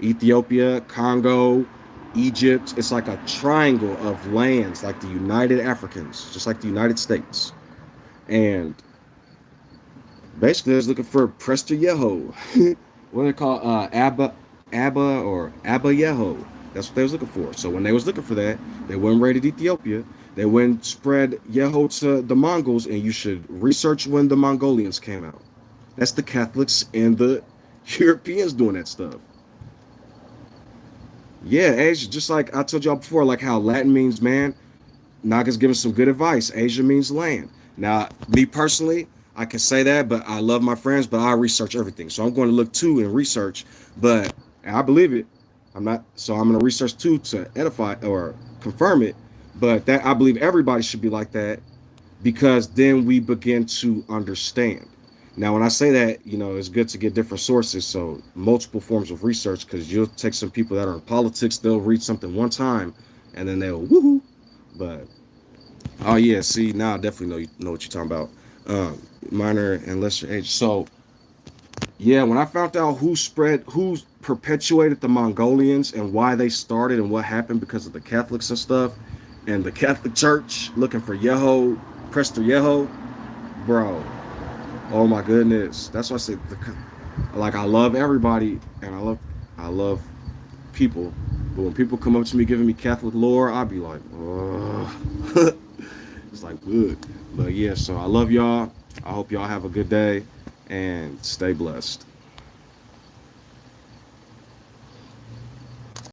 Ethiopia, Congo, Egypt. It's like a triangle of lands, like the United Africans, just like the United States. And basically, I was looking for Prester Yeho. What do they call Abba or Abba Yeho? That's what they was looking for. So when they was looking for that, they went and raided Ethiopia. They went and spread Yeho to the Mongols, and you should research when the Mongolians came out. That's the Catholics and the Europeans doing that stuff. Yeah, Asia, just like I told y'all before, like how Latin means man, Naga's giving some good advice. Asia means land. Now, me personally, I can say that, but I love my friends, but I research everything. So I'm going to look too and research, but I believe it. I'm going to research too to edify or confirm it. But that I believe everybody should be like that because then we begin to understand. Now, when I say that, it's good to get different sources. So multiple forms of research, because you'll take some people that are in politics, they'll read something one time and then they'll woohoo. But oh yeah, see now I definitely know what you're talking about. Minor and lesser age. So yeah, when I found out who perpetuated the Mongolians and why they started and what happened because of the Catholics and stuff, and the Catholic Church looking for Yeho, Prester Yeho, bro. Oh my goodness. That's why I said, like, I love everybody and I love people. But when people come up to me giving me Catholic lore, I'll be like, oh. It's like good. But yeah, so I love y'all. I hope y'all have a good day and stay blessed.